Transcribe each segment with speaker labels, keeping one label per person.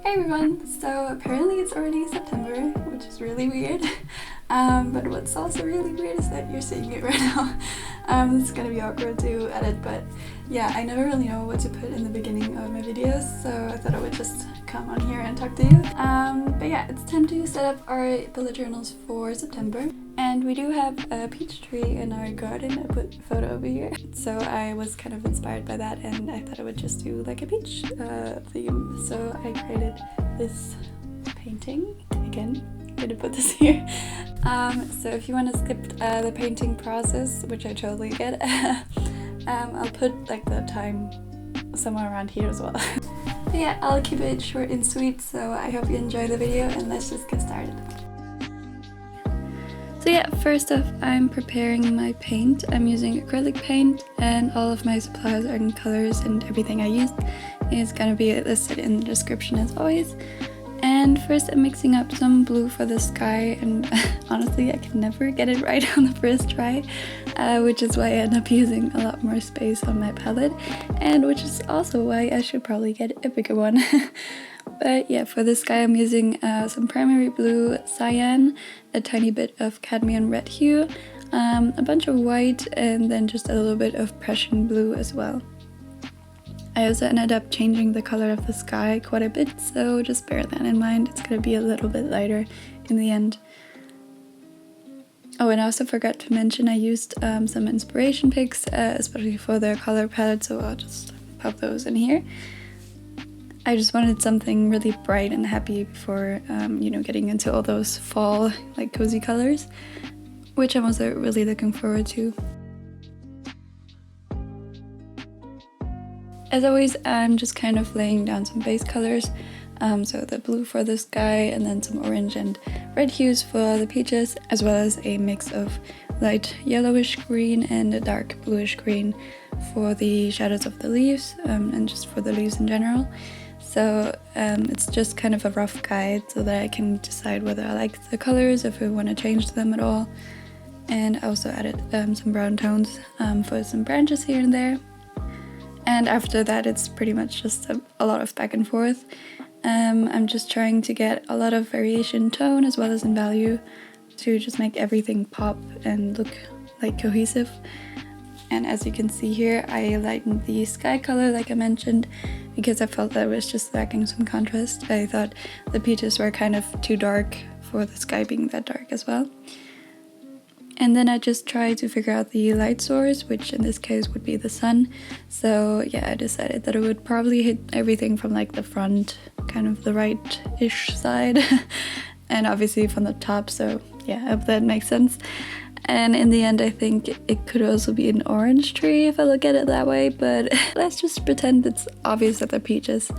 Speaker 1: Hey everyone! So apparently it's already September, which is really weird. But what's also really weird is that you're seeing it right now. It's gonna be awkward to edit, but yeah, I never really know what to put in the beginning of my videos, so I thought I would just come on here and talk to you. But yeah, it's time to set up our bullet journals for September. And we do have a peach tree in our garden. I put a photo over here. So I was kind of inspired by that and I thought I would just do like a peach theme. So I created this painting. Again, I'm gonna put this here. So if you want to skip the painting process, which I totally get, I'll put like the time somewhere around here as well. But yeah, I'll keep it short and sweet, so I hope you enjoy the video and let's just get started. So yeah, first off, I'm preparing my paint. I'm using acrylic paint and all of my supplies and colors and everything I used is gonna be listed in the description as always. And first I'm mixing up some blue for the sky, and honestly I can never get it right on the first try, which is why I end up using a lot more space on my palette, and which is also why I should probably get a bigger one. But yeah, for the sky I'm using some primary blue, cyan, a tiny bit of cadmium red hue, a bunch of white, and then just a little bit of Prussian blue as well. I also ended up changing the color of the sky quite a bit, so just bear that in mind. It's going to be a little bit lighter in the end. Oh, and I also forgot to mention I used some inspiration pics, especially for their color palette, so I'll just pop those in here. I just wanted something really bright and happy before, getting into all those fall, like cozy colors, which I'm also really looking forward to. As always, I'm just kind of laying down some base colors, so the blue for the sky and then some orange and red hues for the peaches, as well as a mix of light yellowish green and a dark bluish green for the shadows of the leaves, and just for the leaves in general. So it's just kind of a rough guide so that I can decide whether I like the colors, if I want to change them at all. And I also added some brown tones for some branches here and there. And after that it's pretty much just a lot of back and forth. I'm just trying to get a lot of variation in tone as well as in value to just make everything pop and look like cohesive. And as you can see here, I lightened the sky color like I mentioned because I felt that it was just lacking some contrast. I thought the peaches were kind of too dark for the sky being that dark as well. And then I just tried to figure out the light source, which in this case would be the sun. So yeah, I decided that it would probably hit everything from like the front, kind of the right-ish side, and obviously from the top, so yeah, I hope that makes sense. And in the end I think it could also be an orange tree if I look at it that way, but let's just pretend it's obvious that they're peaches.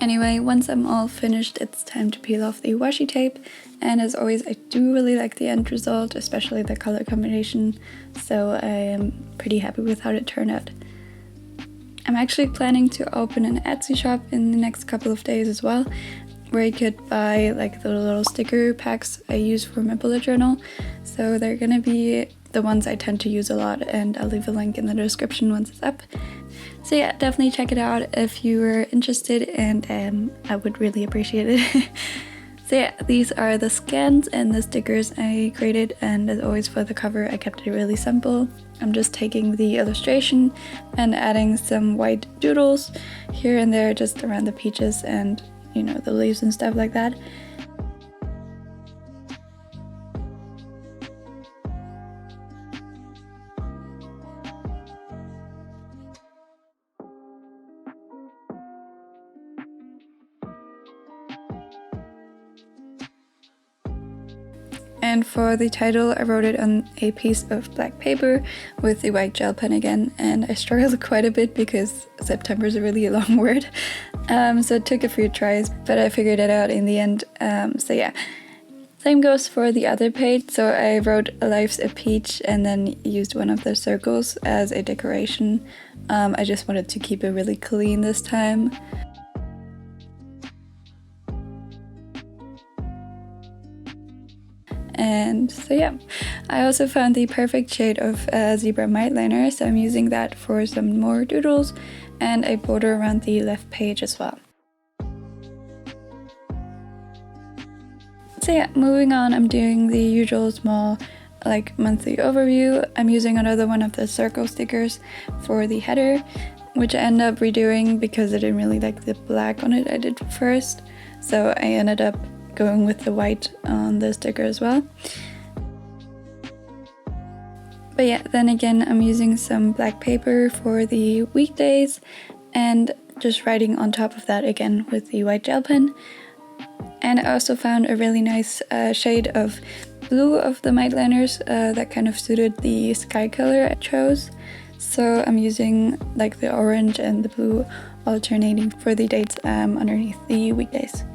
Speaker 1: Anyway, once I'm all finished, it's time to peel off the washi tape, and as always I do really like the end result, especially the color combination, so I am pretty happy with how it turned out. I'm actually planning to open an Etsy shop in the next couple of days as well, where you could buy like the little sticker packs I use for my bullet journal, so they're gonna be the ones I tend to use a lot, and I'll leave a link in the description once it's up. So yeah, definitely check it out if you are interested, and I would really appreciate it. So yeah, these are the scans and the stickers I created, and as always for the cover I kept it really simple. I'm just taking the illustration and adding some white doodles here and there just around the peaches and the leaves and stuff like that. And for the title, I wrote it on a piece of black paper with the white gel pen again, and I struggled quite a bit because September is a really long word. So it took a few tries, but I figured it out in the end. So yeah. Same goes for the other page. So I wrote "Life's a peach" and then used one of the circles as a decoration. I just wanted to keep it really clean this time. And so yeah, I also found the perfect shade of zebra Mildliner, so I'm using that for some more doodles and a border around the left page as well. So yeah, moving on, I'm doing the usual small monthly overview. I'm using another one of the circle stickers for the header, which I ended up redoing because I didn't really like the black on it I did first. So I ended up going with the white on the sticker as well. But yeah, then again, I'm using some black paper for the weekdays and just writing on top of that again with the white gel pen. And I also found a really nice shade of blue of the Mildliners that kind of suited the sky color I chose. So I'm using the orange and the blue alternating for the dates underneath the weekdays.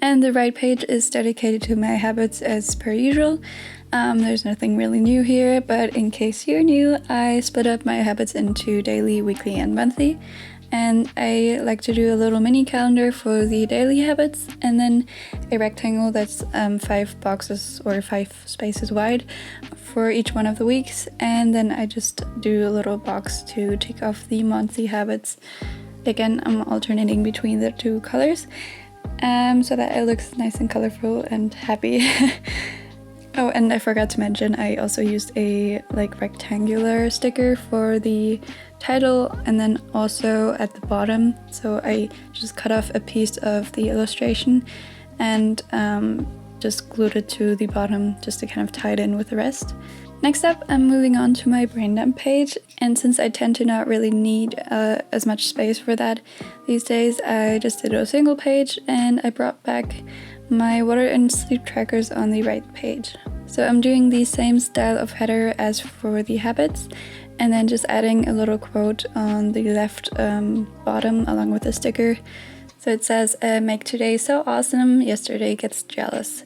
Speaker 1: And the right page is dedicated to my habits as per usual. There's nothing really new here, but in case you're new, I split up my habits into daily, weekly, and monthly. And I like to do a little mini calendar for the daily habits, and then a rectangle that's 5 boxes or 5 spaces wide for each one of the weeks. And then I just do a little box to tick off the monthly habits. Again, I'm alternating between the two colors. So that it looks nice and colorful and happy. Oh, and I forgot to mention, I also used a rectangular sticker for the title and then also at the bottom. So I just cut off a piece of the illustration and just glued it to the bottom just to kind of tie it in with the rest. Next up, I'm moving on to my brain dump page, and since I tend to not really need as much space for that these days, I just did a single page and I brought back my water and sleep trackers on the right page. So I'm doing the same style of header as for the habits, and then just adding a little quote on the left bottom along with the sticker. So it says, "Make today so awesome, yesterday gets jealous."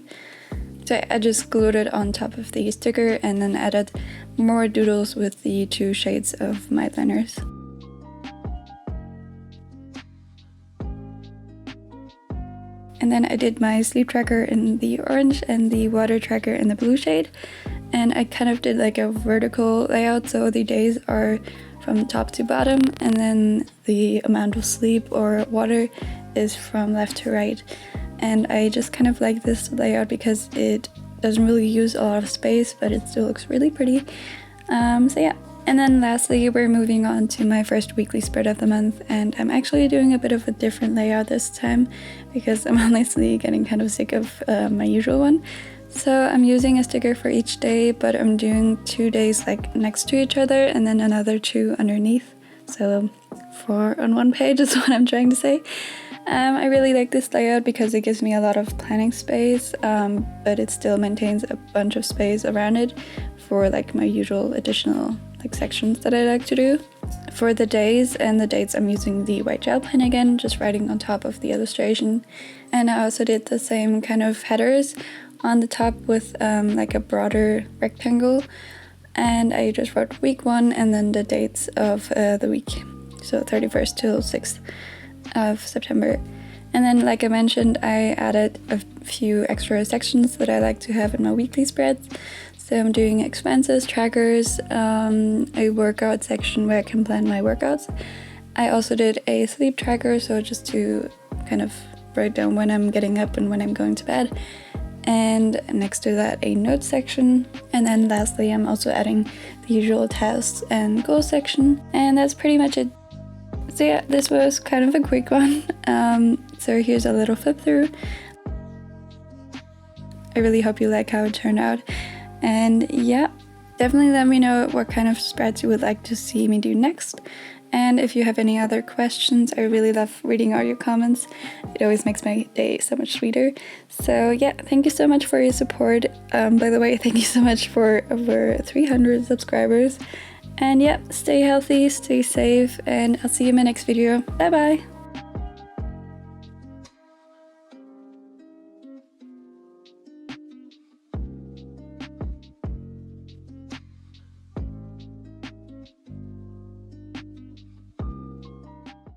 Speaker 1: So I just glued it on top of the sticker and then added more doodles with the 2 shades of Mildliners. And then I did my sleep tracker in the orange and the water tracker in the blue shade. And I kind of did a vertical layout, so the days are from top to bottom, and then the amount of sleep or water is from left to right. And I just kind of like this layout because it doesn't really use a lot of space, but it still looks really pretty. So yeah. And then lastly, we're moving on to my first weekly spread of the month, and I'm actually doing a bit of a different layout this time because I'm honestly getting kind of sick of my usual one. So I'm using a sticker for each day, but I'm doing 2 days next to each other and then another 2 underneath. So 4 on one page is what I'm trying to say. I really like this layout because it gives me a lot of planning space, but it still maintains a bunch of space around it for my usual additional sections that I like to do. For the days and the dates, I'm using the white gel pen again, just writing on top of the illustration. And I also did the same kind of headers on the top with a broader rectangle. And I just wrote week 1 and then the dates of the week. So 31st till 6th of September. And then, like I mentioned, I added a few extra sections that I like to have in my weekly spreads. So I'm doing expenses trackers, a workout section where I can plan my workouts. I also did a sleep tracker, so just to kind of write down when I'm getting up and when I'm going to bed. And next to that, a notes section. And then lastly, I'm also adding the usual tasks and goals section. And that's pretty much it. So yeah, this was kind of a quick one. So here's a little flip through. I really hope you like how it turned out. And yeah, Definitely let me know what kind of spreads you would like to see me do next. And if you have any other questions, I really love reading all your comments. It always makes my day so much sweeter. So yeah, thank you so much for your support. By the way, thank you so much for over 300 subscribers. And yeah, stay healthy, stay safe, and I'll see you in my next video. Bye bye!